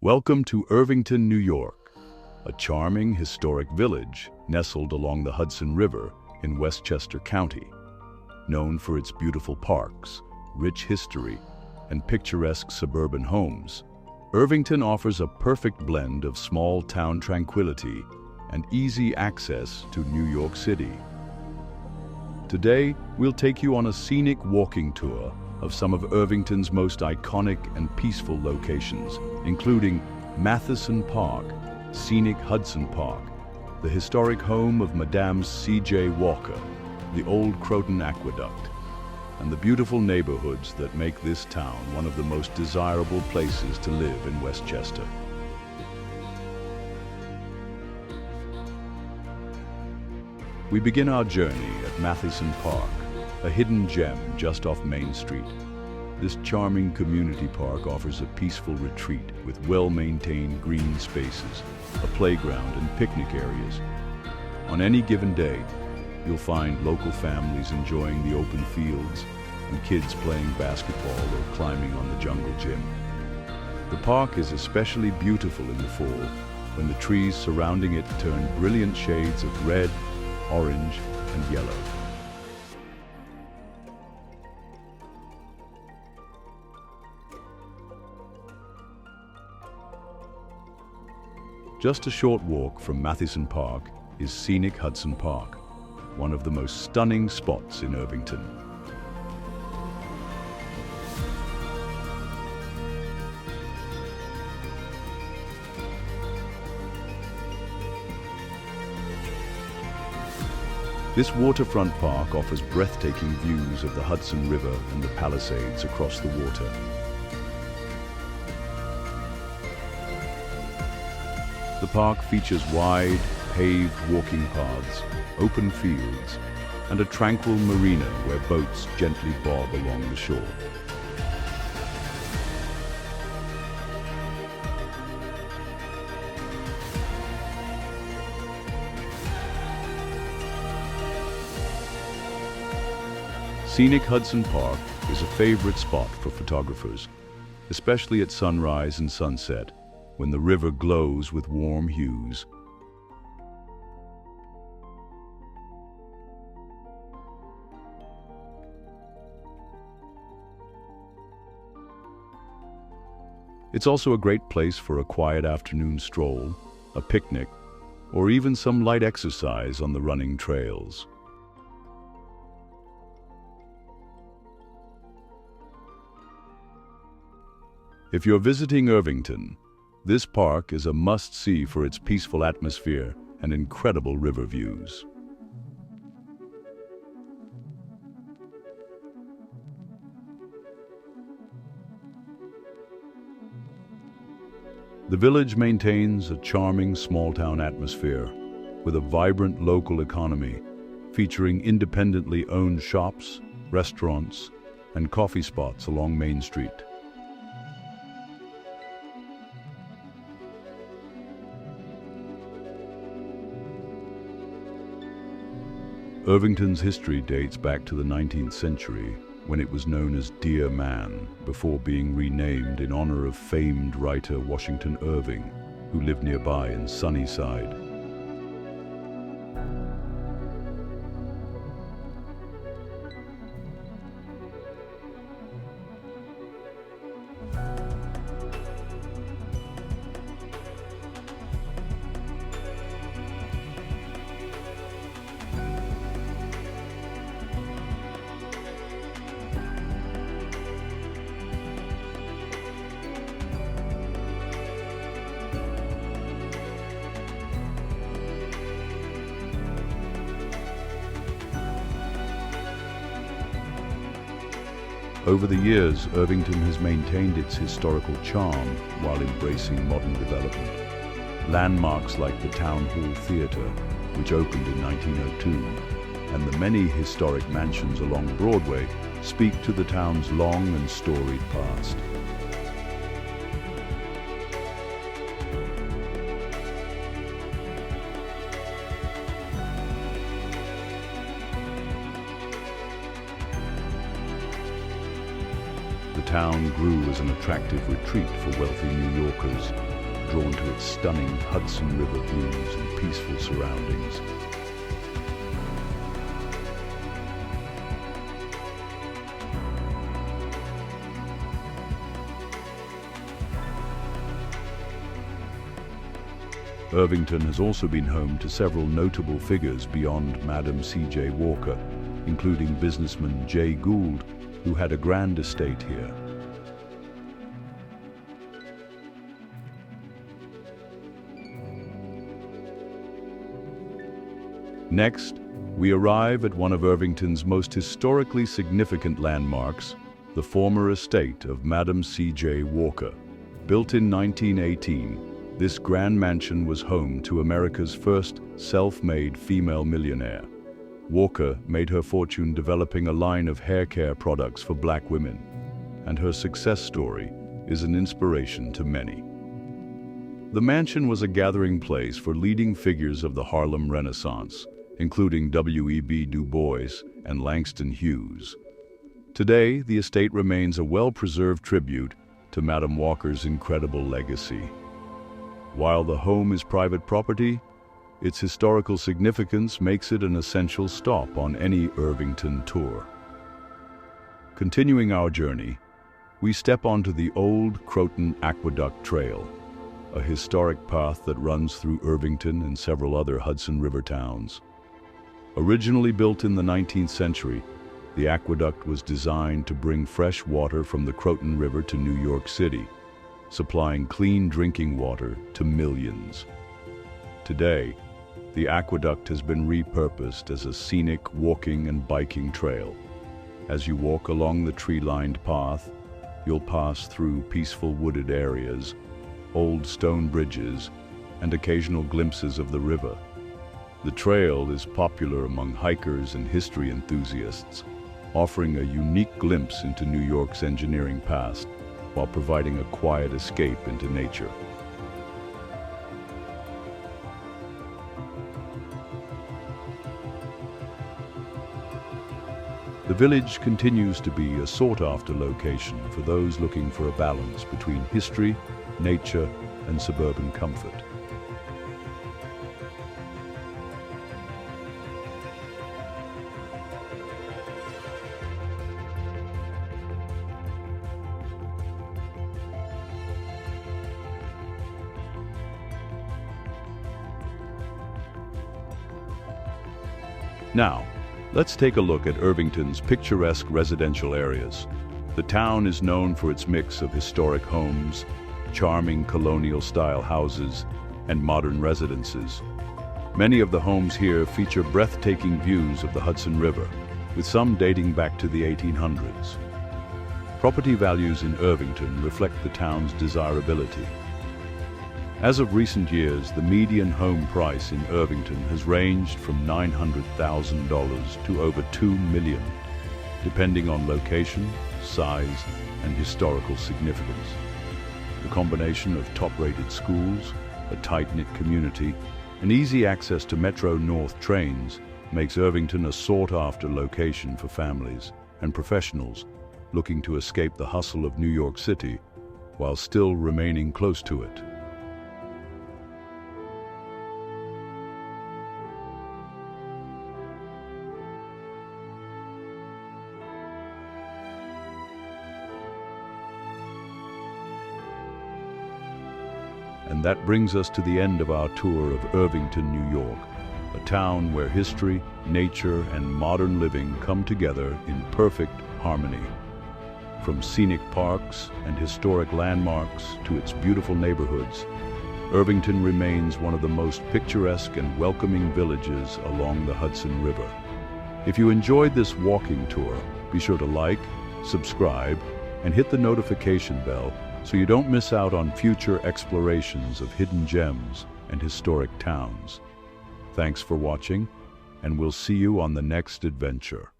Welcome to Irvington, New York, a charming historic village nestled along the Hudson River in Westchester County. Known for its beautiful parks, rich history, and picturesque suburban homes, Irvington offers a perfect blend of small-town tranquility and easy access to New York City. Today, we'll take you on a scenic walking tour of some of Irvington's most iconic and peaceful locations, including Matthiessen Park, Scenic Hudson Park, the historic home of Madame C.J. Walker, the old Croton Aqueduct, and the beautiful neighborhoods that make this town one of the most desirable places to live in Westchester. We begin our journey at Matthiessen Park, a hidden gem just off Main Street. This charming community park offers a peaceful retreat with well-maintained green spaces, a playground and picnic areas. On any given day, you'll find local families enjoying the open fields and kids playing basketball or climbing on the jungle gym. The park is especially beautiful in the fall when the trees surrounding it turn brilliant shades of red, orange, and yellow. Just a short walk from Matthiessen Park is Scenic Hudson Park, one of the most stunning spots in Irvington. This waterfront park offers breathtaking views of the Hudson River and the Palisades across the water. The park features wide, paved walking paths, open fields, and a tranquil marina where boats gently bob along the shore. Scenic Hudson Park is a favorite spot for photographers, especially at sunrise and sunset, when the river glows with warm hues. It's also a great place for a quiet afternoon stroll, a picnic, or even some light exercise on the running trails. If you're visiting Irvington, this park is a must-see for its peaceful atmosphere and incredible river views. The village maintains a charming small-town atmosphere with a vibrant local economy featuring independently owned shops, restaurants, and coffee spots along Main Street. Irvington's history dates back to the 19th century, when it was known as Dear Man, before being renamed in honor of famed writer Washington Irving, who lived nearby in Sunnyside. Over the years, Irvington has maintained its historical charm while embracing modern development. Landmarks like the Town Hall Theatre, which opened in 1902, and the many historic mansions along Broadway speak to the town's long and storied past. The town grew as an attractive retreat for wealthy New Yorkers, drawn to its stunning Hudson River views and peaceful surroundings. Irvington has also been home to several notable figures beyond Madam C.J. Walker, including businessman Jay Gould, who had a grand estate here. Next, we arrive at one of Irvington's most historically significant landmarks, the former estate of Madam C.J. Walker. Built in 1918, this grand mansion was home to America's first self-made female millionaire. Walker made her fortune developing a line of hair care products for black women, and her success story is an inspiration to many. The mansion was a gathering place for leading figures of the Harlem Renaissance, including W.E.B. Du Bois and Langston Hughes. Today, the estate remains a well-preserved tribute to Madam Walker's incredible legacy. While the home is private property, its historical significance makes it an essential stop on any Irvington tour. Continuing our journey, we step onto the old Croton Aqueduct Trail, a historic path that runs through Irvington and several other Hudson River towns. Originally built in the 19th century, the aqueduct was designed to bring fresh water from the Croton River to New York City, supplying clean drinking water to millions. Today, the aqueduct has been repurposed as a scenic walking and biking trail. As you walk along the tree-lined path, you'll pass through peaceful wooded areas, old stone bridges, and occasional glimpses of the river. The trail is popular among hikers and history enthusiasts, offering a unique glimpse into New York's engineering past while providing a quiet escape into nature. The village continues to be a sought-after location for those looking for a balance between history, nature, and suburban comfort. Now, let's take a look at Irvington's picturesque residential areas. The town is known for its mix of historic homes, charming colonial-style houses, and modern residences. Many of the homes here feature breathtaking views of the Hudson River, with some dating back to the 1800s. Property values in Irvington reflect the town's desirability. As of recent years, the median home price in Irvington has ranged from $900,000 to over $2 million, depending on location, size, and historical significance. The combination of top-rated schools, a tight-knit community, and easy access to Metro North trains makes Irvington a sought-after location for families and professionals looking to escape the hustle of New York City while still remaining close to it. And that brings us to the end of our tour of Irvington, New York, a town where history, nature, and modern living come together in perfect harmony. From scenic parks and historic landmarks to its beautiful neighborhoods, Irvington remains one of the most picturesque and welcoming villages along the Hudson River. If you enjoyed this walking tour, be sure to like, subscribe, and hit the notification bell so you don't miss out on future explorations of hidden gems and historic towns. Thanks for watching, and we'll see you on the next adventure.